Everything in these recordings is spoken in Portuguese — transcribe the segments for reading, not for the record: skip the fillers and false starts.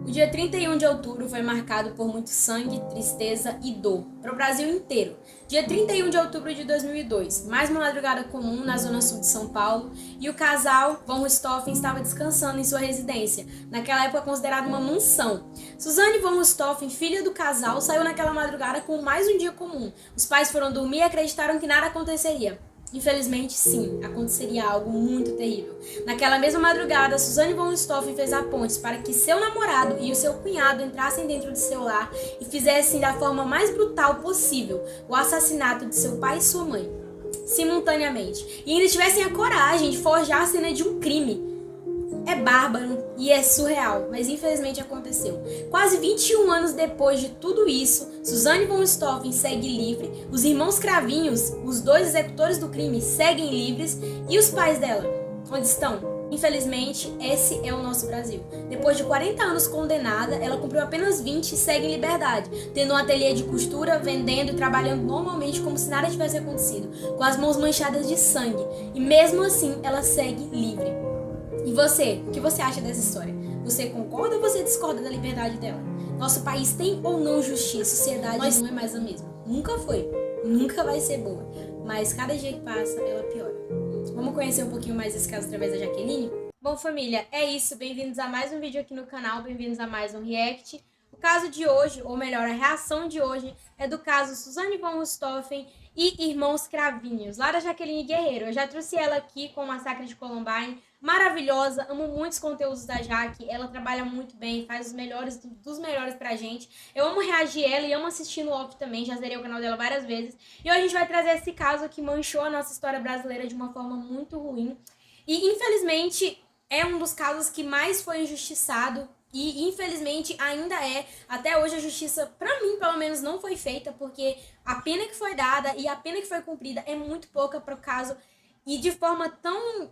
O dia 31 de outubro foi marcado por muito sangue, tristeza e dor para o Brasil inteiro. Dia 31 de outubro de 2002, mais uma madrugada comum na zona sul de São Paulo, e o casal von Richthofen estava descansando em sua residência, naquela época considerada uma mansão. Suzane von Richthofen, filha do casal, saiu naquela madrugada com mais um dia comum. Os pais foram dormir e acreditaram que nada aconteceria. Infelizmente, sim, aconteceria algo muito terrível. Naquela mesma madrugada, Suzane von Richthofen fez a ponte para que seu namorado e o seu cunhado entrassem dentro de seu lar e fizessem da forma mais brutal possível o assassinato de seu pai e sua mãe, simultaneamente. E ainda tivessem a coragem de forjar a cena de um crime. É bárbaro e é surreal, mas infelizmente aconteceu. Quase 21 anos depois de tudo isso, Suzane von Richthofen segue livre, os irmãos Cravinhos, os dois executores do crime, seguem livres, e os pais dela, onde estão? Infelizmente, esse é o nosso Brasil. Depois de 40 anos condenada, ela cumpriu apenas 20 e segue em liberdade, tendo um ateliê de costura, vendendo e trabalhando normalmente como se nada tivesse acontecido, com as mãos manchadas de sangue, e mesmo assim ela segue livre. E você, o que você acha dessa história? Você concorda ou você discorda da liberdade dela? Nosso país tem ou não justiça? Sociedade não é mais a mesma. Nunca foi, nunca vai ser boa. Mas cada dia que passa, ela piora. Vamos conhecer um pouquinho mais esse caso através da Jaqueline? Bom, família, é isso. Bem-vindos a mais um vídeo aqui no canal. Bem-vindos a mais um react. O caso de hoje, ou melhor, a reação de hoje, é do caso Suzane von Richthofen e Irmãos Cravinhos, lá da Jaqueline Guerreiro. Eu já trouxe ela aqui com o Massacre de Columbine. Maravilhosa, amo muitos conteúdos da Jaque, ela trabalha muito bem, faz os melhores dos melhores pra gente. Eu amo reagir ela e amo assistir no off também, já zerei o canal dela várias vezes. E hoje a gente vai trazer esse caso que manchou a nossa história brasileira de uma forma muito ruim. E infelizmente é um dos casos que mais foi injustiçado. E infelizmente ainda é, até hoje a justiça, pra mim pelo menos, não foi feita, porque a pena que foi dada e a pena que foi cumprida é muito pouca pro caso, e de forma tão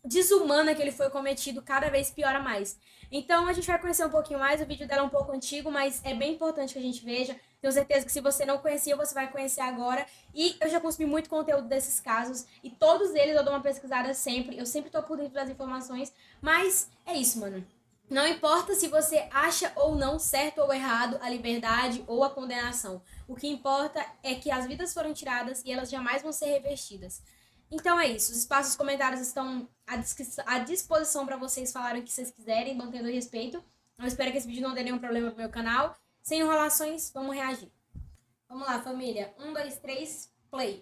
desumana que ele foi cometido, cada vez piora mais. Então a gente vai conhecer um pouquinho mais. O vídeo dela é um pouco antigo, mas é bem importante que a gente veja. Tenho certeza que se você não conhecia, você vai conhecer agora. E eu já consumi muito conteúdo desses casos, e todos eles eu dou uma pesquisada sempre. Eu sempre tô por dentro das informações, mas é isso, mano. Não importa se você acha ou não certo ou errado a liberdade ou a condenação. O que importa é que as vidas foram tiradas e elas jamais vão ser revertidas. Então é isso, os espaços dos comentários estão à disposição para vocês falarem o que vocês quiserem, mantendo o respeito. Eu espero que esse vídeo não dê nenhum problema pro meu canal. Sem enrolações, vamos reagir. Vamos lá, família. 1, 2, 3, play.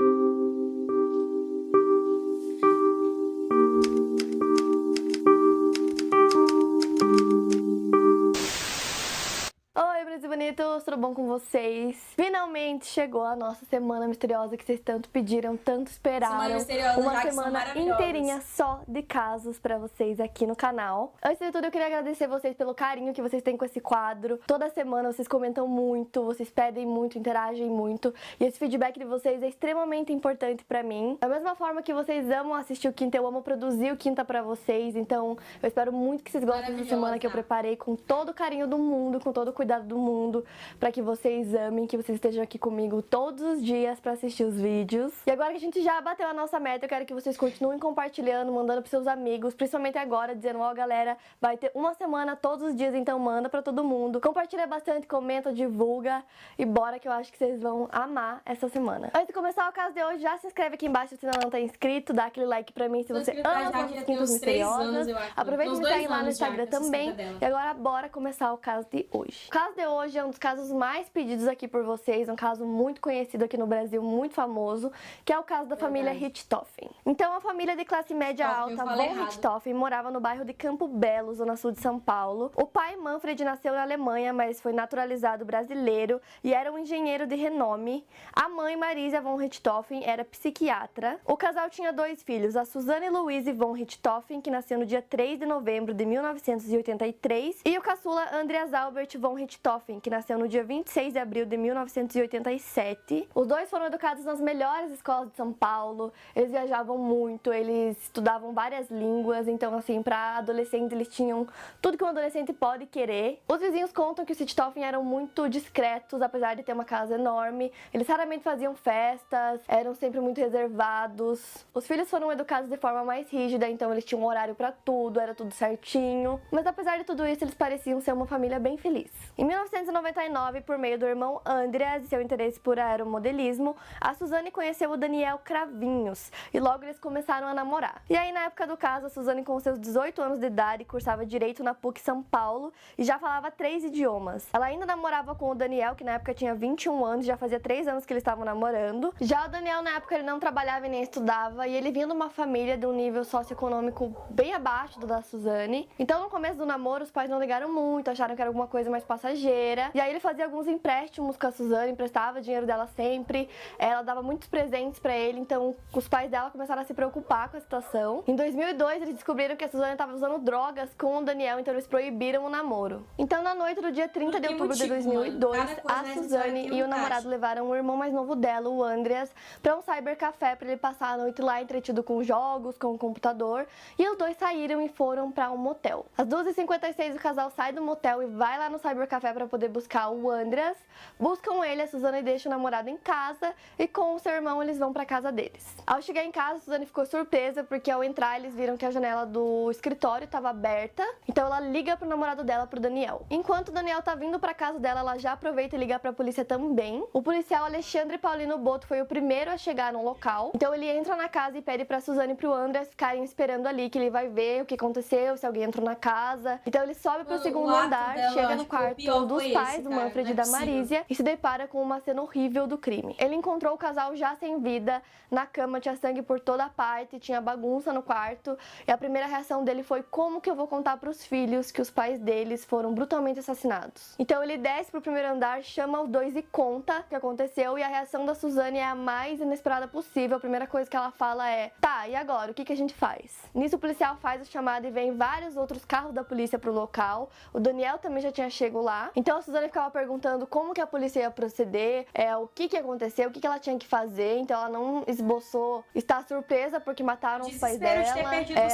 Oi, Brasil bonitos, tudo bom com vocês? Finalmente chegou a nossa semana misteriosa que vocês tanto pediram, tanto esperaram. Uma semana inteirinha só de casos pra vocês aqui no canal. Antes de tudo, eu queria agradecer vocês pelo carinho que vocês têm com esse quadro. Toda semana vocês comentam muito, vocês pedem muito, interagem muito, e esse feedback de vocês é extremamente importante pra mim. Da mesma forma que vocês amam assistir o Quinta, eu amo produzir o Quinta pra vocês, então eu espero muito que vocês gostem dessa semana que eu preparei com todo o carinho do mundo, com todo o cuidado do mundo, pra que vocês amem, que vocês estejam aqui comigo todos os dias pra assistir os vídeos. E agora que a gente já bateu a nossa meta, eu quero que vocês continuem compartilhando, mandando pros seus amigos, principalmente agora, dizendo, ó, galera, vai ter uma semana todos os dias, então manda pra todo mundo. Compartilha bastante, comenta, divulga, e bora que eu acho que vocês vão amar essa semana. Antes de começar o caso de hoje, já se inscreve aqui embaixo se você ainda não tá inscrito, dá aquele like pra mim se você ama as nossas quintas misteriosas. Aproveita e me segue lá no Instagram também. E agora bora começar o caso de hoje. O caso de hoje é um dos casos mais pedidos aqui por vocês, um caso muito conhecido aqui no Brasil, muito famoso, que é o caso da família Richthofen. Então, a família de classe média alta, von Richthofen, morava no bairro de Campo Belo, zona sul de São Paulo. O pai, Manfred, nasceu na Alemanha, mas foi naturalizado brasileiro e era um engenheiro de renome. A mãe, Marisa von Richthofen, era psiquiatra. O casal tinha 2 filhos, a Suzane Louise von Richthofen, que nasceu no dia 3 de novembro de 1983, e o caçula Andreas Albert von Richthofen, que nasceu no dia dia 26 de abril de 1987. Os dois foram educados nas melhores escolas de São Paulo, eles viajavam muito, eles estudavam várias línguas, então assim, para adolescentes eles tinham tudo que um adolescente pode querer. Os vizinhos contam que os Richthofen eram muito discretos, apesar de ter uma casa enorme. Eles raramente faziam festas, eram sempre muito reservados. Os filhos foram educados de forma mais rígida, então eles tinham um horário para tudo, era tudo certinho. Mas apesar de tudo isso, eles pareciam ser uma família bem feliz. Em 1999, por meio do irmão Andreas e seu interesse por aeromodelismo, a Suzane conheceu o Daniel Cravinhos e logo eles começaram a namorar. E aí, na época do caso, a Suzane, com seus 18 anos de idade, cursava Direito na PUC São Paulo e já falava 3 idiomas. Ela ainda namorava com o Daniel, que na época tinha 21 anos, já fazia 3 anos que eles estavam namorando. Já o Daniel, na época, ele não trabalhava e nem estudava, e ele vinha de uma família de um nível socioeconômico bem abaixo do da Suzane. Então, no começo do namoro, os pais não ligaram muito, acharam que era alguma coisa mais passageira. E aí ele fazia alguns empréstimos com a Suzane, emprestava dinheiro dela sempre. Ela dava muitos presentes pra ele, então os pais dela começaram a se preocupar com a situação. Em 2002, eles descobriram que a Suzane estava usando drogas com o Daniel, então eles proibiram o namoro. Então, na noite do dia 30 de outubro de 2002, a Suzane e o namorado levaram o irmão mais novo dela, o Andreas, pra um cybercafé pra ele passar a noite lá entretido com jogos, com o computador. E os dois saíram e foram pra um motel. Às 2h56, o casal sai do motel e vai lá no cybercafé pra poder buscar o Andreas. Buscam ele, a Suzane deixa o namorado em casa e com o seu irmão eles vão pra casa deles. Ao chegar em casa, a Suzane ficou surpresa porque ao entrar eles viram que a janela do escritório estava aberta. Então ela liga pro namorado dela, pro Daniel. Enquanto o Daniel tá vindo pra casa dela, ela já aproveita e liga pra polícia também. O policial Alexandre Paulino Boto foi o primeiro a chegar no local. Então ele entra na casa e pede pra Suzane e pro Andreas ficarem esperando ali, que ele vai ver o que aconteceu, se alguém entrou na casa. Então ele sobe pro segundo andar, chega no quarto dos pais do Manfred e da Marísia e se depara com uma cena horrível do crime. Ele encontrou o casal já sem vida, na cama tinha sangue por toda parte, tinha bagunça no quarto, e a primeira reação dele foi: como que eu vou contar pros filhos que os pais deles foram brutalmente assassinados? Então ele desce pro primeiro andar, chama os dois e conta o que aconteceu, e a reação da Suzane é a mais inesperada possível. A primeira coisa que ela fala é: tá, e agora? O que a gente faz? Nisso o policial faz a chamada e vem vários outros carros da polícia pro local. O Daniel também já tinha chego lá. Então a Suzane ficava perguntando como que a polícia ia proceder, o que aconteceu, o que ela tinha que fazer. Então ela não esboçou estar surpresa porque mataram os pais dela.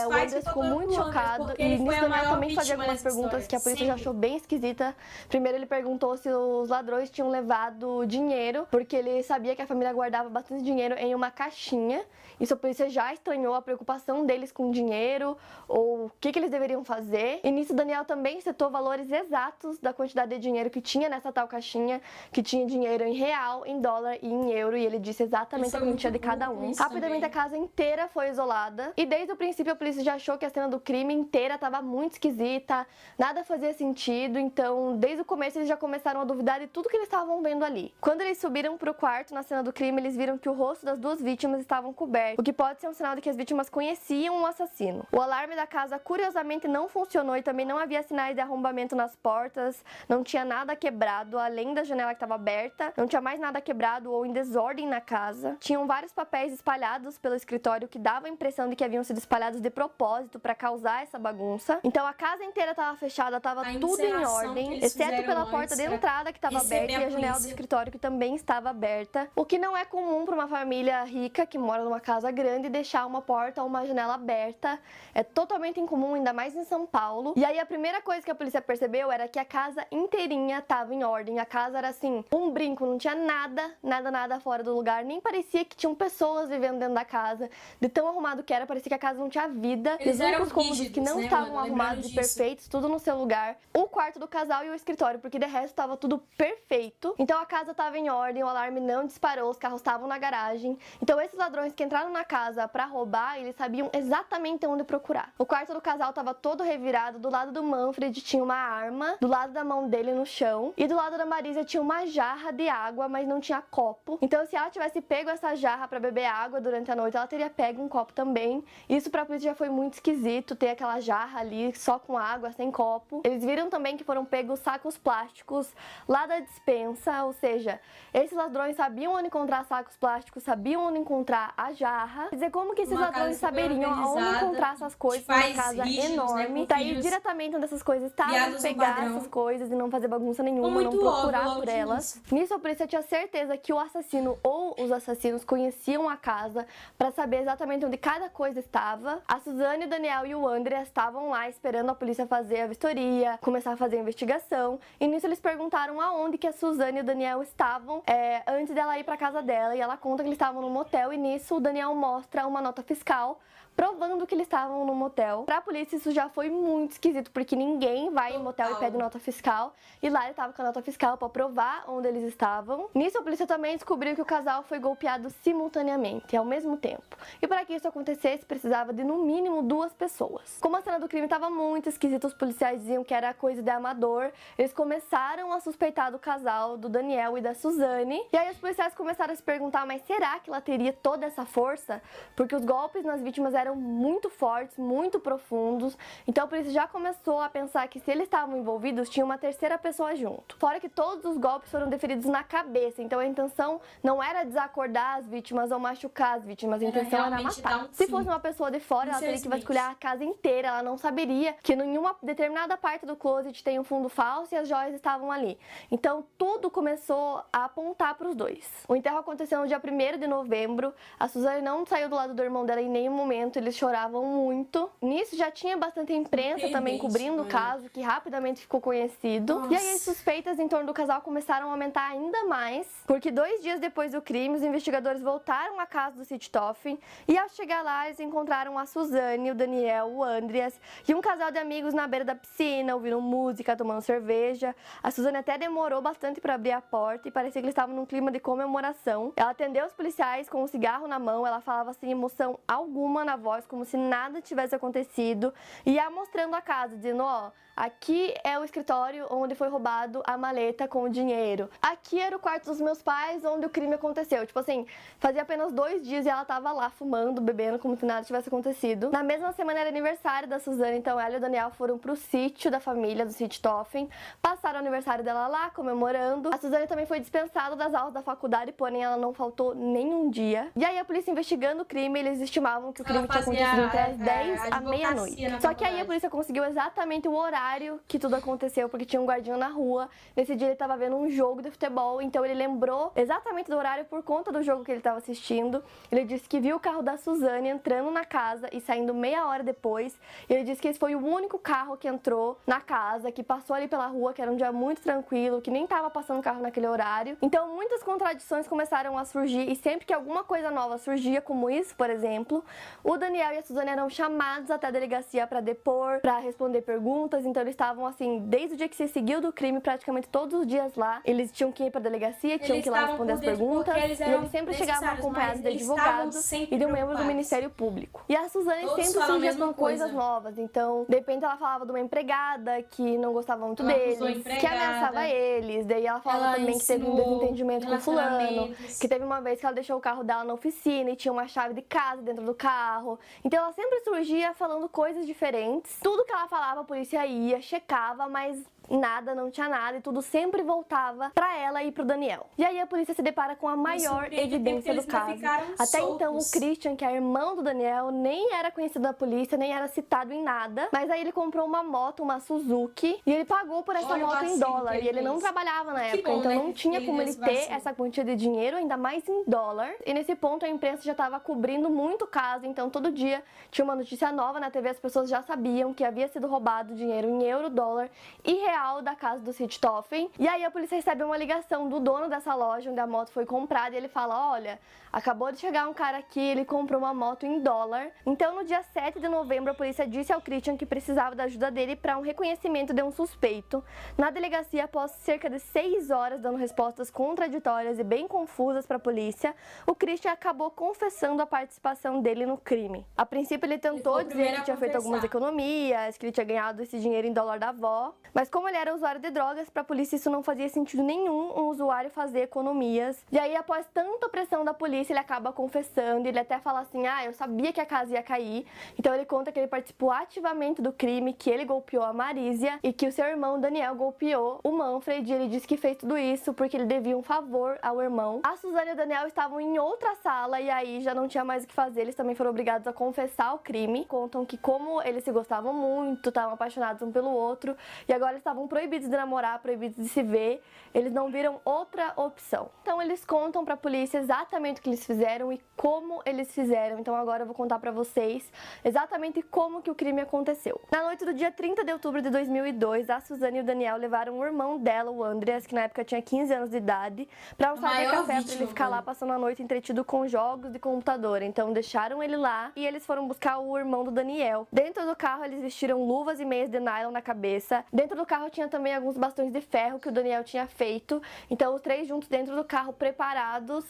O Andreas ficou muito chocado e nisso o Daniel também fazia algumas perguntas que a polícia já achou bem esquisita. Primeiro ele perguntou se os ladrões tinham levado dinheiro, porque ele sabia que a família guardava bastante dinheiro em uma caixinha. Isso a polícia já estranhou, a preocupação deles com dinheiro, ou o que eles deveriam fazer. E nisso Daniel também citou valores exatos da quantidade de dinheiro que tinha nessa tal caixinha, que tinha dinheiro em real, em dólar e em euro, e ele disse exatamente a quantia de cada um. Rapidamente a casa inteira foi isolada, e desde o princípio a polícia já achou que a cena do crime inteira estava muito esquisita, nada fazia sentido, então desde o começo eles já começaram a duvidar de tudo que eles estavam vendo ali. Quando eles subiram pro quarto na cena do crime, eles viram que o rosto das duas vítimas estavam cobertos, o que pode ser um sinal de que as vítimas conheciam o assassino. O alarme da casa curiosamente não funcionou e também não havia sinais de arrombamento nas portas, não tinha nada quebrado, além da janela que estava aberta, não tinha mais nada quebrado ou em desordem na casa. Tinham vários papéis espalhados pelo escritório que davam a impressão de que haviam sido espalhados de propósito para causar essa bagunça. Então a casa inteira estava fechada, estava tudo em ordem, exceto pela porta de entrada que estava aberta e a janela do escritório que também estava aberta, o que não é comum para uma família rica que mora numa casa grande deixar uma porta ou uma janela aberta. É totalmente incomum, ainda mais em São Paulo. E aí a primeira coisa que a polícia percebeu era que a casa inteirinha estava em ordem. A casa era assim, um brinco, não tinha nada fora do lugar, nem parecia que tinham pessoas vivendo dentro da casa. De tão arrumado que era, parecia que a casa não tinha vida. Os únicos cômodos que não estavam arrumados e perfeitos, tudo no seu lugar. O quarto do casal e o escritório, porque de resto estava tudo perfeito. Então a casa estava em ordem, o alarme não disparou, os carros estavam na garagem. Então esses ladrões que entraram na casa para roubar, eles sabiam exatamente onde procurar. O quarto do casal estava todo revirado, do lado do Manfred tinha uma arma, do lado da mão dele no chão, e do lado da Marísia tinha uma jarra de água, mas não tinha copo. Então se ela tivesse pego essa jarra para beber água durante a noite, ela teria pego um copo também. Isso pra polícia já foi muito esquisito, ter aquela jarra ali só com água, sem copo. Eles viram também que foram pegos sacos plásticos lá da despensa, ou seja, esses ladrões sabiam onde encontrar sacos plásticos, sabiam onde encontrar a jarra. Quer dizer, como que esses ladrões saberiam onde encontrar essas coisas numa casa enorme, tá aí diretamente onde essas coisas estavam, pegar essas coisas e não fazer bagunça nenhuma. como não procurar por elas. Nisso, a polícia tinha certeza que o assassino ou os assassinos conheciam a casa para saber exatamente onde cada coisa estava. A Suzane, o Daniel e o Andreas estavam lá esperando a polícia fazer a vistoria, começar a fazer a investigação. E nisso eles perguntaram aonde que a Suzane e o Daniel estavam antes dela ir para casa dela. E ela conta que eles estavam no motel. E nisso o Daniel mostra uma nota fiscal provando que eles estavam no motel. Pra polícia isso já foi muito esquisito, porque ninguém vai em motel e pede nota fiscal. E lá ele tava com a nota fiscal pra provar onde eles estavam. Nisso a polícia também descobriu que o casal foi golpeado simultaneamente, ao mesmo tempo. E para que isso acontecesse, precisava de no mínimo 2 pessoas. Como a cena do crime tava muito esquisita, os policiais diziam que era coisa de amador. Eles começaram a suspeitar do casal, do Daniel e da Suzane. E aí os policiais começaram a se perguntar, mas será que ela teria toda essa força? Porque os golpes nas vítimas eram muito fortes, muito profundos. Então a polícia já começou a pensar que se eles estavam envolvidos, tinha uma terceira pessoa junto. Fora que todos os golpes foram deferidos na cabeça, então a intenção não era desacordar as vítimas ou machucar as vítimas, a intenção era matar. Se fosse uma pessoa de fora, ela teria que vasculhar a casa inteira, ela não saberia que em uma determinada parte do closet tem um fundo falso e as joias estavam ali. Então tudo começou a apontar para os dois. O enterro aconteceu no dia 1º de novembro, a Suzane não saiu do lado do irmão dela em nenhum momento, eles choravam muito. Nisso já tinha bastante imprensa também cobrindo o caso, que rapidamente ficou conhecido. Nossa. E aí as suspeitas em torno do casal começaram a aumentar ainda mais, porque 2 dias depois do crime, os investigadores voltaram à casa do Richthofen e ao chegar lá, eles encontraram a Suzane, o Daniel, o Andreas e um casal de amigos na beira da piscina, ouvindo música, tomando cerveja. A Suzane até demorou bastante para abrir a porta e parecia que eles estavam num clima de comemoração. Ela atendeu os policiais com um cigarro na mão, ela falava sem emoção alguma na voz, como se nada tivesse acontecido, e ia mostrando a casa, dizendo, ó, aqui é o escritório onde foi roubado a maleta com o dinheiro. Aqui era o quarto dos meus pais, onde o crime aconteceu. Tipo assim, fazia apenas 2 dias e ela tava lá fumando, bebendo, como se nada tivesse acontecido. Na mesma semana era aniversário da Suzane, então ela e o Daniel foram pro sítio da família do Richthofen, passaram o aniversário dela lá, comemorando. A Suzane também foi dispensada das aulas da faculdade, porém ela não faltou nenhum dia. E aí a polícia investigando o crime, eles estimavam que o crime tinha acontecido entre as 10 à meia-noite. Só que aí a polícia conseguiu exatamente o horário que tudo aconteceu, porque tinha um guardinha na rua. Nesse dia ele estava vendo um jogo de futebol, então ele lembrou exatamente do horário por conta do jogo que ele estava assistindo. Ele disse que viu o carro da Suzane entrando na casa e saindo meia hora depois. E ele disse que esse foi o único carro que entrou na casa, que passou ali pela rua, que era um dia muito tranquilo, que nem estava passando carro naquele horário. Então muitas contradições começaram a surgir, e sempre que alguma coisa nova surgia, como isso, por exemplo, o Daniel e a Suzane eram chamados até a delegacia para depor, para responder perguntas. Então eles estavam assim, desde o dia que se seguiu do crime, praticamente todos os dias lá. Eles tinham que ir pra delegacia, tinham que ir lá responder as perguntas. E eles sempre chegavam acompanhados de advogados e de um membro do Ministério Público. E a Suzane sempre surgia com coisas novas. Então, de repente ela falava de uma empregada que não gostava muito deles, que ameaçava eles. Daí ela falava também que teve um desentendimento com fulano, que teve uma vez que ela deixou o carro dela na oficina e tinha uma chave de casa dentro do carro. Então ela sempre surgia falando coisas diferentes. Tudo que ela falava, a polícia ia, checava, mas nada, não tinha nada, e tudo sempre voltava pra ela e pro Daniel. E aí a polícia se depara com a maior evidência do caso. Até então o Christian, que é irmão do Daniel, nem era conhecido da polícia, nem era citado em nada, mas aí ele comprou uma moto, uma Suzuki, e ele pagou por essa moto em dólar, e ele não trabalhava na época, então não tinha como ele ter essa quantia de dinheiro, ainda mais em dólar. E nesse ponto a imprensa já estava cobrindo muito o caso, então todo dia tinha uma notícia nova na TV, as pessoas já sabiam que havia sido roubado dinheiro em euro, dólar e real da casa do Richthofen. E aí a polícia recebe uma ligação do dono dessa loja onde a moto foi comprada, e ele fala, olha, acabou de chegar um cara aqui, ele comprou uma moto em dólar. Então no dia 7 de novembro a polícia disse ao Christian que precisava da ajuda dele para um reconhecimento de um suspeito. Na delegacia, após cerca de 6 horas dando respostas contraditórias e bem confusas para a polícia, o Christian acabou confessando a participação dele no crime. A princípio ele tentou dizer que tinha feito algumas economias, que ele tinha ganhado esse dinheiro em dólar da avó, mas como ele era usuário de drogas, para a polícia isso não fazia sentido nenhum, um usuário fazer economias. E aí, após tanta pressão da polícia, ele acaba confessando, ele até fala assim, eu sabia que a casa ia cair. Então ele conta que ele participou ativamente do crime, que ele golpeou a Marísia e que o seu irmão Daniel golpeou o Manfred, e ele disse que fez tudo isso porque ele devia um favor ao irmão. A Suzane e o Daniel estavam em outra sala e aí já não tinha mais o que fazer, eles também foram obrigados a confessar o crime. Contam que como eles se gostavam muito, estavam apaixonados um pelo outro, e agora eles estavam proibidos de namorar, proibidos de se ver, eles não viram outra opção. Então eles contam pra polícia exatamente o que eles fizeram e como eles fizeram. Então agora eu vou contar pra vocês exatamente como que o crime aconteceu. Na noite do dia 30 de outubro de 2002, a Suzane e o Daniel levaram o irmão dela, o Andreas, que na época tinha 15 anos de idade, pra um cybercafé pra ele ficar lá passando a noite entretido com jogos de computador. Então deixaram ele lá e eles foram buscar o irmão do Daniel. Dentro do carro eles vestiram luvas e meias de nylon na cabeça. Dentro do carro tinha também alguns bastões de ferro que o Daniel tinha feito. Então os três juntos dentro do carro, preparados,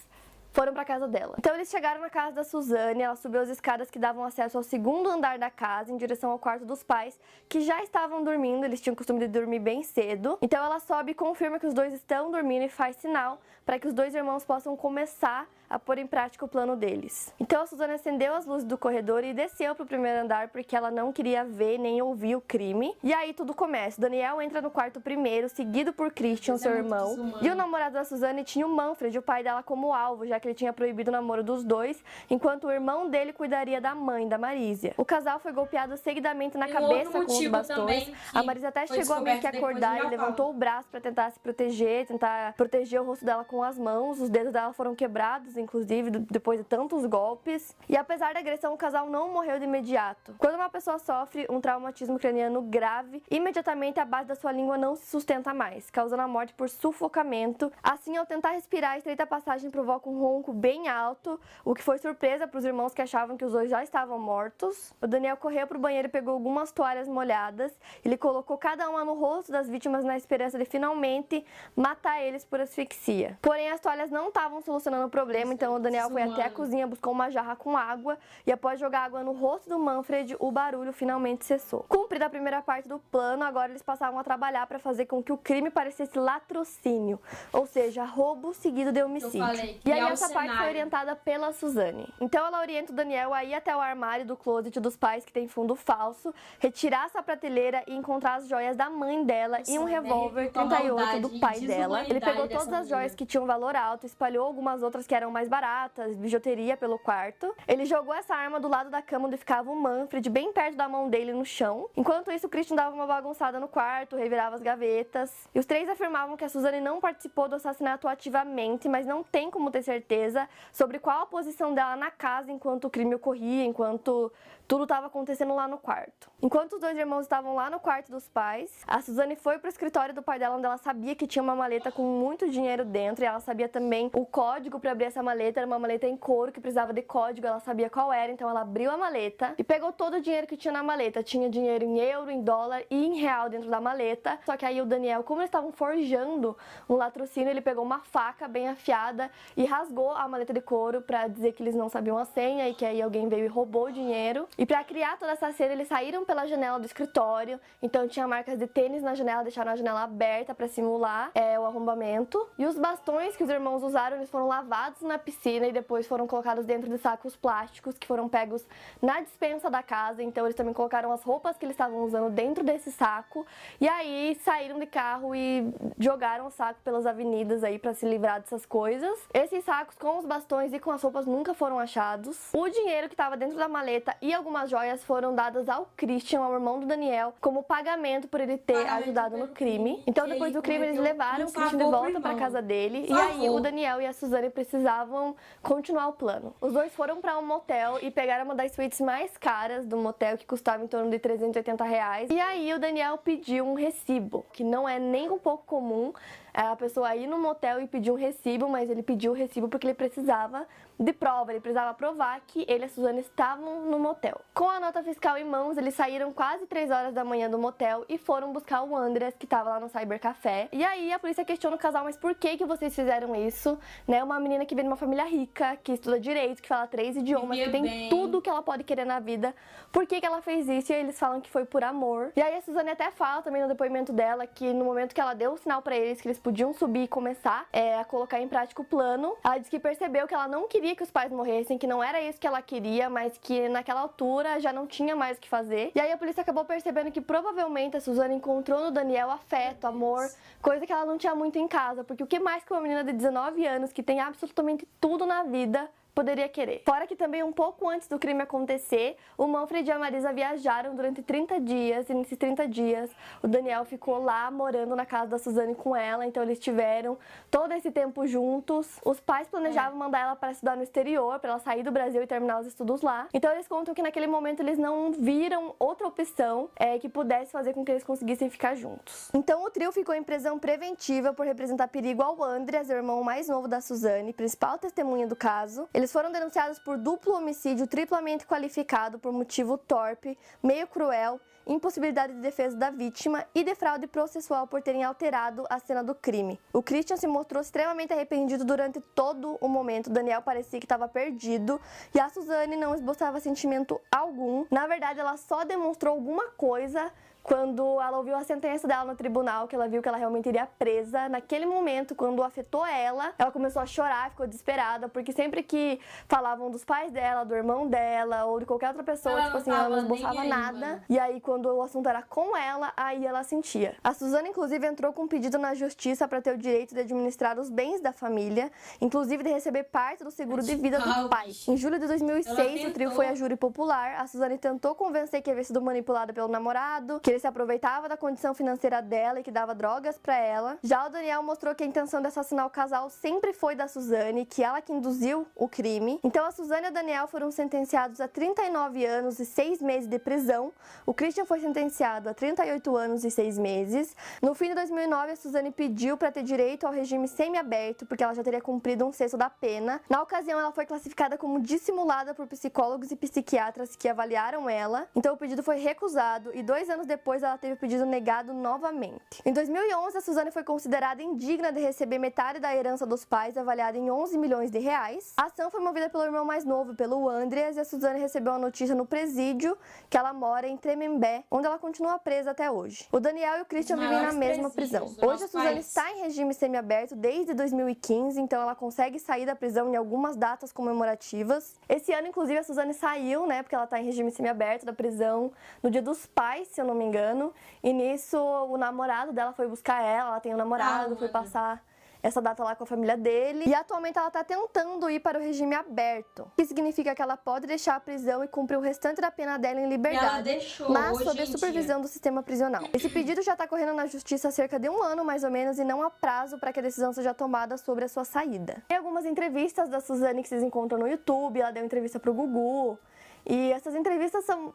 foram pra casa dela. Então eles chegaram na casa da Suzane, ela subiu as escadas que davam acesso ao segundo andar da casa, em direção ao quarto dos pais, que já estavam dormindo, eles tinham o costume de dormir bem cedo. Então ela sobe e confirma que os dois estão dormindo e faz sinal para que os dois irmãos possam começar a pôr em prática o plano deles. Então a Suzane acendeu as luzes do corredor e desceu pro primeiro andar porque ela não queria ver nem ouvir o crime. E aí tudo começa. O Daniel entra no quarto primeiro, seguido por Christian, seu irmão. E o namorado da Suzane tinha o Manfred, o pai dela, como alvo, já que ele tinha proibido o namoro dos dois, enquanto o irmão dele cuidaria da mãe, da Marísia. O casal foi golpeado seguidamente na cabeça com os bastões. A Marísia até chegou a meio que acordar e levantou o braço para tentar se proteger, tentar proteger o rosto dela com as mãos. Os dedos dela foram quebrados, inclusive, depois de tantos golpes. E apesar da agressão, o casal não morreu de imediato. Quando uma pessoa sofre um traumatismo craniano grave, imediatamente a base da sua língua não se sustenta mais, causando a morte por sufocamento. Assim, ao tentar respirar, a estreita passagem provoca um ronco bem alto, o que foi surpresa para os irmãos que achavam que os dois já estavam mortos. O Daniel correu para o banheiro e pegou algumas toalhas molhadas. Ele colocou cada uma no rosto das vítimas na esperança de finalmente matar eles por asfixia. Porém, as toalhas não estavam solucionando o problema, então o Daniel foi até a cozinha, buscou uma jarra com água e após jogar água no rosto do Manfred, o barulho finalmente cessou. Cumprida a primeira parte do plano, agora eles passavam a trabalhar para fazer com que o crime parecesse latrocínio, ou seja, roubo seguido de homicídio. E aí essa parte foi orientada pela Suzane. Então ela orienta o Daniel a ir até o armário do closet dos pais que tem fundo falso, retirar essa prateleira e encontrar as joias da mãe dela e um revólver 38 do pai dela. Ele pegou todas as joias que tinham valor alto, espalhou algumas outras que eram mais baratas, bijuteria pelo quarto. Ele jogou essa arma do lado da cama onde ficava o Manfred, bem perto da mão dele no chão. Enquanto isso, o Christian dava uma bagunçada no quarto, revirava as gavetas. E os três afirmavam que a Suzane não participou do assassinato ativamente, mas não tem como ter certeza sobre qual a posição dela na casa enquanto o crime ocorria, enquanto tudo estava acontecendo lá no quarto. Enquanto os dois irmãos estavam lá no quarto dos pais, a Suzane foi pro escritório do pai dela, onde ela sabia que tinha uma maleta com muito dinheiro dentro, e ela sabia também o código para abrir essa maleta. Era uma maleta em couro que precisava de código, ela sabia qual era, então ela abriu a maleta e pegou todo o dinheiro que tinha na maleta. Tinha dinheiro em euro, em dólar e em real dentro da maleta. Só que aí o Daniel, como eles estavam forjando um latrocínio, ele pegou uma faca bem afiada e rasgou a maleta de couro para dizer que eles não sabiam a senha e que aí alguém veio e roubou o dinheiro. E para criar toda essa cena, eles saíram pela janela do escritório, então tinha marcas de tênis na janela, deixaram a janela aberta para simular o arrombamento. E os bastões que os irmãos usaram, eles foram lavados na piscina e depois foram colocados dentro de sacos plásticos que foram pegos na despensa da casa. Então eles também colocaram as roupas que eles estavam usando dentro desse saco e aí saíram de carro e jogaram o saco pelas avenidas aí para se livrar dessas coisas. Esses sacos com os bastões e com as roupas nunca foram achados. O dinheiro que estava dentro da maleta e algumas joias foram dadas ao Christian, ao irmão do Daniel, como pagamento por ele ter ajudado no crime. Então depois do crime eles levaram o Christian de volta para casa dele e aí o Daniel e a Suzane precisavam continuar o plano. Os dois foram para um motel e pegaram uma das suítes mais caras do motel, que custava em torno de R$380. E aí o Daniel pediu um recibo, que não é nem um pouco comum a pessoa ir no motel e pedir um recibo, mas ele pediu o recibo porque ele precisava de prova, ele precisava provar que ele e a Suzane estavam no motel. Com a nota fiscal em mãos, eles saíram quase 3 horas da manhã do motel e foram buscar o Andreas, que estava lá no cybercafé. E aí a polícia questiona o casal, mas por que vocês fizeram isso? Né? Uma menina que vem de uma família rica, que estuda direito, que fala 3 idiomas, que tem tudo que ela pode querer na vida. Por que ela fez isso? E aí eles falam que foi por amor. E aí a Suzane até fala também no depoimento dela que no momento que ela deu o sinal pra eles que eles podiam subir e começar a colocar em prática o plano, ela disse que percebeu que ela não queria que os pais morressem, que não era isso que ela queria, mas que naquela altura já não tinha mais o que fazer. E aí a polícia acabou percebendo que provavelmente a Suzane encontrou no Daniel afeto, amor, coisa que ela não tinha muito em casa, porque o que mais que uma menina de 19 anos que tem absolutamente tudo na vida poderia querer. Fora que também um pouco antes do crime acontecer, o Manfred e a Marisa viajaram durante 30 dias, e nesses 30 dias o Daniel ficou lá morando na casa da Suzane com ela, então eles tiveram todo esse tempo juntos. Os pais planejavam mandar ela para estudar no exterior, para ela sair do Brasil e terminar os estudos lá. Então eles contam que naquele momento eles não viram outra opção que pudesse fazer com que eles conseguissem ficar juntos. Então o trio ficou em prisão preventiva por representar perigo ao Andreas, o irmão mais novo da Suzane, principal testemunha do caso. Eles foram denunciados por duplo homicídio triplamente qualificado por motivo torpe, meio cruel, impossibilidade de defesa da vítima e de fraude processual por terem alterado a cena do crime. O Christian se mostrou extremamente arrependido durante todo o momento. O Daniel parecia que estava perdido e a Suzane não esboçava sentimento algum. Na verdade, ela só demonstrou alguma coisa quando ela ouviu a sentença dela no tribunal, que ela viu que ela realmente iria presa. Naquele momento, quando afetou ela começou a chorar, ficou desesperada, porque sempre que falavam dos pais dela, do irmão dela, ou de qualquer outra pessoa, tipo assim, ela não esboçava nada. E aí, quando o assunto era com ela, aí ela sentia. A Suzane, inclusive, entrou com um pedido na justiça para ter o direito de administrar os bens da família, inclusive de receber parte do seguro de vida do pai. Em julho de 2006, o trio foi a júri popular. A Suzane tentou convencer que havia sido manipulada pelo namorado, que ele se aproveitava da condição financeira dela e que dava drogas pra ela. Já o Daniel mostrou que a intenção de assassinar o casal sempre foi da Suzane, que ela que induziu o crime. Então a Suzane e o Daniel foram sentenciados a 39 anos e 6 meses de prisão. O Christian foi sentenciado a 38 anos e 6 meses. No fim de 2009, a Suzane pediu para ter direito ao regime semiaberto, porque ela já teria cumprido 1/6 da pena. Na ocasião, ela foi classificada como dissimulada por psicólogos e psiquiatras que avaliaram ela. Então o pedido foi recusado e 2 anos depois ela teve o pedido negado novamente. Em 2011, a Suzane foi considerada indigna de receber metade da herança dos pais, avaliada em 11 milhões de reais. A ação foi movida pelo irmão mais novo, pelo Andreas, e a Suzane recebeu a notícia no presídio que ela mora em Tremembé, onde ela continua presa até hoje. O Daniel e o Christian vivem na mesma prisão. Hoje a Suzane está em regime semiaberto desde 2015, então ela consegue sair da prisão em algumas datas comemorativas. Esse ano, inclusive, a Suzane saiu, porque ela está em regime semiaberto da prisão no Dia dos Pais, se eu não me engano. E nisso, o namorado dela foi buscar ela tem um namorado, foi passar essa data lá com a família dele. E atualmente ela tá tentando ir para o regime aberto, que significa que ela pode deixar a prisão e cumprir o restante da pena dela em liberdade, mas sob a supervisão do sistema prisional. Esse pedido já tá correndo na justiça há cerca de 1 ano, mais ou menos, e não há prazo para que a decisão seja tomada sobre a sua saída. Tem algumas entrevistas da Suzane que vocês encontram no YouTube, ela deu entrevista pro Gugu, e essas entrevistas são...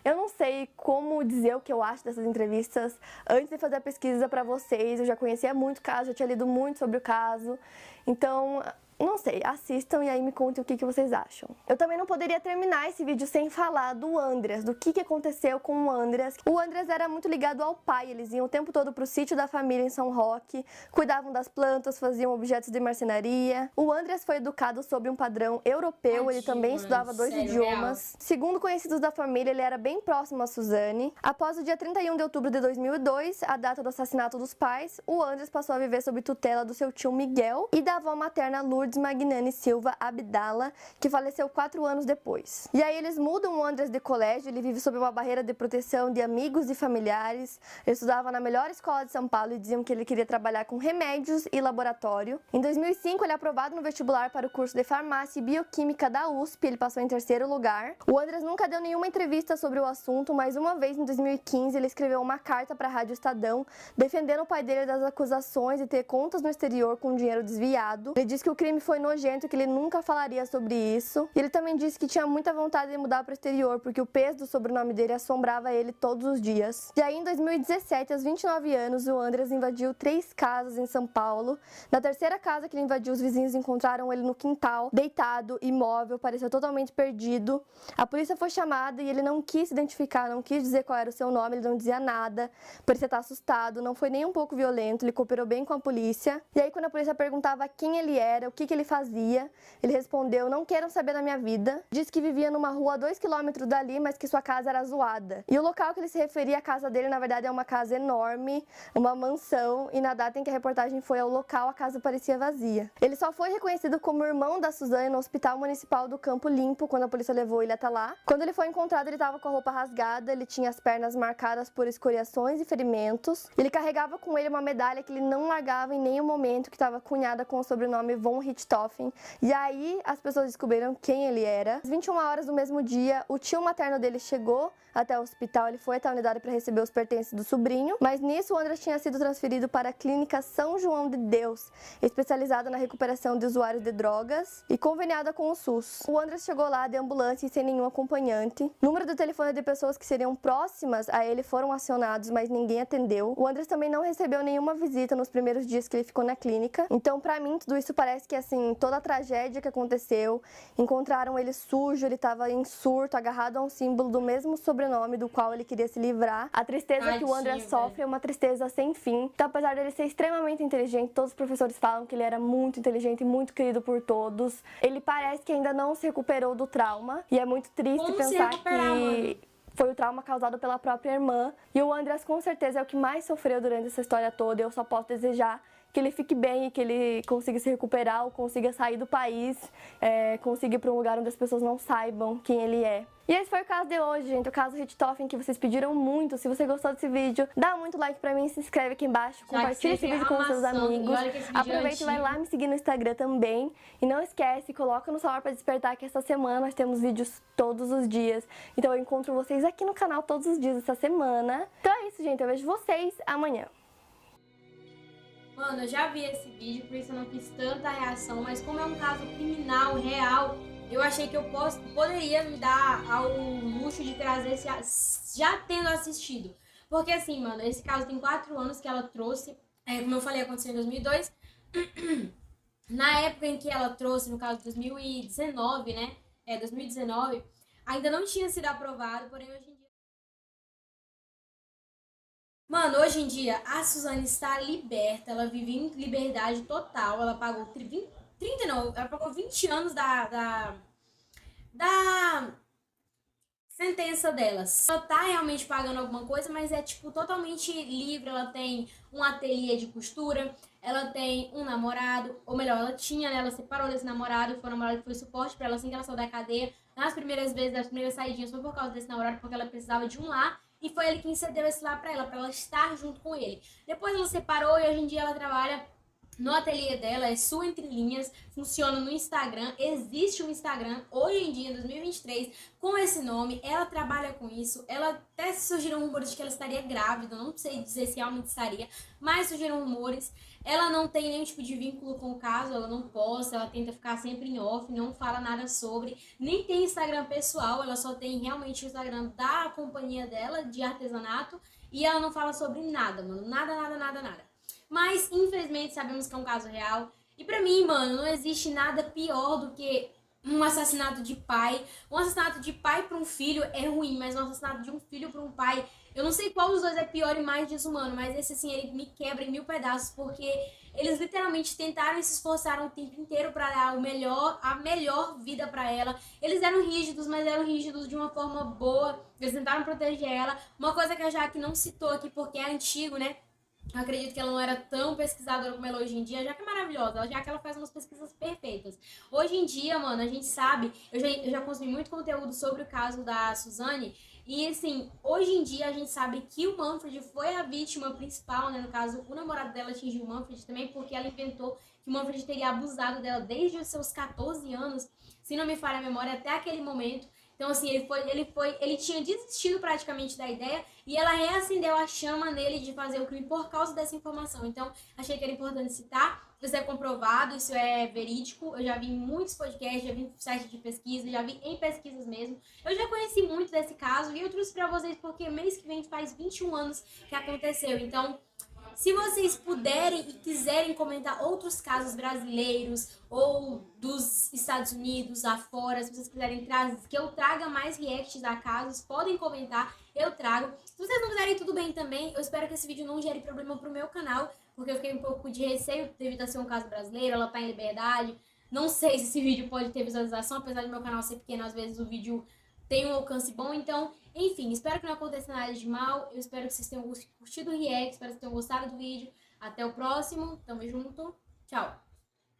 Eu não sei como dizer o que eu acho dessas entrevistas antes de fazer a pesquisa pra vocês. Eu já conhecia muito o caso, já tinha lido muito sobre o caso. Então, não sei, assistam e aí me contem o que vocês acham. Eu também não poderia terminar esse vídeo sem falar do Andreas, do que aconteceu com o Andreas. O Andreas era muito ligado ao pai, eles iam o tempo todo pro sítio da família em São Roque, cuidavam das plantas, faziam objetos de marcenaria. O Andreas foi educado sob um padrão europeu, ele também estudava 2 idiomas. Segundo conhecidos da família, ele era bem próximo a Suzane. Após o dia 31 de outubro de 2002, a data do assassinato dos pais, o Andreas passou a viver sob tutela do seu tio Miguel e da avó materna Lourdes Magnani Silva Abdala, que faleceu 4 anos depois. E aí eles mudam o Andreas de colégio, ele vive sob uma barreira de proteção de amigos e familiares. Ele estudava na melhor escola de São Paulo e diziam que ele queria trabalhar com remédios e laboratório. Em 2005, ele é aprovado no vestibular para o curso de farmácia e bioquímica da USP, ele passou em 3º lugar. O Andreas nunca deu nenhuma entrevista sobre o assunto, mas uma vez em 2015 ele escreveu uma carta para a Rádio Estadão defendendo o pai dele das acusações de ter contas no exterior com dinheiro desviado. Ele disse que o crime foi nojento, que ele nunca falaria sobre isso. E ele também disse que tinha muita vontade de mudar para o exterior, porque o peso do sobrenome dele assombrava ele todos os dias. E aí em 2017, aos 29 anos, o Andreas invadiu 3 casas em São Paulo. Na 3ª casa que ele invadiu, os vizinhos encontraram ele no quintal, deitado, imóvel, parecia totalmente perdido. A polícia foi chamada e ele não quis se identificar, não quis dizer qual era o seu nome, ele não dizia nada, parecia estar assustado, não foi nem um pouco violento, ele cooperou bem com a polícia. E aí quando a polícia perguntava quem ele era, o que ele fazia, ele respondeu: não quero saber da minha vida. Disse que vivia numa rua a 2 quilômetros dali, mas que sua casa era zoada. E o local que ele se referia, a casa dele, na verdade é uma casa enorme, uma mansão, e na data em que a reportagem foi ao local, a casa parecia vazia. Ele só foi reconhecido como irmão da Suzane no Hospital Municipal do Campo Limpo, quando a polícia levou ele até lá. Quando ele foi encontrado, ele estava com a roupa rasgada, ele tinha as pernas marcadas por escoriações e ferimentos. Ele carregava com ele uma medalha que ele não largava em nenhum momento, que estava cunhada com o sobrenome Von Richthofen. Richthofen. E aí as pessoas descobriram quem ele era. Às 21 horas do mesmo dia, o tio materno dele chegou até o hospital, ele foi até a unidade para receber os pertences do sobrinho, mas nisso o Andras tinha sido transferido para a clínica São João de Deus, especializada na recuperação de usuários de drogas e conveniada com o SUS. O Andras chegou lá de ambulância e sem nenhum acompanhante. O número de telefone de pessoas que seriam próximas a ele foram acionados, mas ninguém atendeu. O Andras também não recebeu nenhuma visita nos primeiros dias que ele ficou na clínica. Então, pra mim, tudo isso parece que, assim, toda a tragédia que aconteceu, encontraram ele sujo, ele tava em surto, agarrado a um símbolo do mesmo sobrenome do qual ele queria se livrar. A tristeza que o Andras sofre é uma tristeza sem fim. Então, apesar dele ser extremamente inteligente, todos os professores falam que ele era muito inteligente e muito querido por todos, ele parece que ainda não se recuperou do trauma. E é muito triste pensar que foi o trauma causado pela própria irmã. E o Andras, com certeza, é o que mais sofreu durante essa história toda. Eu só posso desejar que ele fique bem e que ele consiga se recuperar ou consiga sair do país, consiga ir para um lugar onde as pessoas não saibam quem ele é. E esse foi o caso de hoje, gente, o caso Richthofen, que vocês pediram muito. Se você gostou desse vídeo, dá muito like pra mim, se inscreve aqui embaixo, compartilha esse vídeo com seus amigos. Aproveita e vai lá me seguir no Instagram também. E não esquece, coloca no celular pra despertar que essa semana nós temos vídeos todos os dias. Então eu encontro vocês aqui no canal todos os dias essa semana. Então é isso, gente, eu vejo vocês amanhã. Mano, eu já vi esse vídeo, por isso eu não fiz tanta reação, mas como é um caso criminal, real, eu achei que eu poderia me dar ao luxo de trazer já tendo assistido. Porque assim, mano, esse caso tem 4 anos que ela trouxe, como eu falei, aconteceu em 2002. Na época em que ela trouxe, no caso de 2019, né, 2019, ainda não tinha sido aprovado, porém hoje em dia... Mano, hoje em dia a Suzane está liberta, ela vive em liberdade total, ela pagou 20 anos da sentença delas. Ela tá realmente pagando alguma coisa, mas é tipo totalmente livre, ela tem um ateliê de costura, ela tem um namorado, ou melhor, ela tinha, né, ela separou desse namorado, foi um namorado que foi suporte pra ela assim que ela saiu da cadeia. Nas primeiras vezes, das primeiras saidinhas, foi por causa desse namorado, porque ela precisava de um lar. E foi ele quem cedeu esse lar pra ela estar junto com ele. Depois ela separou e hoje em dia ela trabalha no ateliê dela, é Su Entre Linhas, funciona no Instagram, existe um Instagram, hoje em dia, em 2023, com esse nome, ela trabalha com isso, ela até surgiram rumores de que ela estaria grávida, não sei dizer se realmente estaria, mas surgiram rumores, ela não tem nenhum tipo de vínculo com o caso, ela não posta, ela tenta ficar sempre em off, não fala nada sobre, nem tem Instagram pessoal, ela só tem realmente o Instagram da companhia dela, de artesanato, e ela não fala sobre nada, mano, nada. Mas, infelizmente, sabemos que é um caso real. E pra mim, mano, não existe nada pior do que um assassinato de pai. Um assassinato de pai pra um filho é ruim, mas um assassinato de um filho pra um pai... Eu não sei qual dos dois é pior e mais desumano, mas esse, assim, ele me quebra em 1000 pedaços, porque eles literalmente tentaram e se esforçaram o tempo inteiro pra dar a melhor vida pra ela. Eles eram rígidos, mas eram rígidos de uma forma boa. Eles tentaram proteger ela. Uma coisa que a Jaque não citou aqui, porque é antigo, né? Eu acredito que ela não era tão pesquisadora como ela hoje em dia, já que é maravilhosa, já que ela faz umas pesquisas perfeitas. Hoje em dia, mano, a gente sabe, eu já consumi muito conteúdo sobre o caso da Suzane, e assim, hoje em dia a gente sabe que o Manfred foi a vítima principal, né? No caso, o namorado dela atingiu o Manfred também, porque ela inventou que o Manfred teria abusado dela desde os seus 14 anos, se não me falha a memória, até aquele momento. Então, assim, ele tinha desistido praticamente da ideia e ela reacendeu a chama nele de fazer o crime por causa dessa informação. Então, achei que era importante citar. Isso é comprovado, isso é verídico. Eu já vi em muitos podcasts, já vi em sites de pesquisa, já vi em pesquisas mesmo. Eu já conheci muito desse caso e eu trouxe pra vocês porque mês que vem faz 21 anos que aconteceu. Então, se vocês puderem e quiserem comentar outros casos brasileiros ou dos Estados Unidos, afora, se vocês quiserem que eu traga mais reacts a casos, podem comentar, eu trago. Se vocês não quiserem, tudo bem também. Eu espero que esse vídeo não gere problema pro meu canal, porque eu fiquei um pouco de receio devido a ser um caso brasileiro, ela tá em liberdade. Não sei se esse vídeo pode ter visualização, apesar do meu canal ser pequeno, às vezes o vídeo tem um alcance bom, então, enfim, espero que não aconteça nada de mal, eu espero que vocês tenham curtido o react, espero que vocês tenham gostado do vídeo, até o próximo, tamo junto, tchau!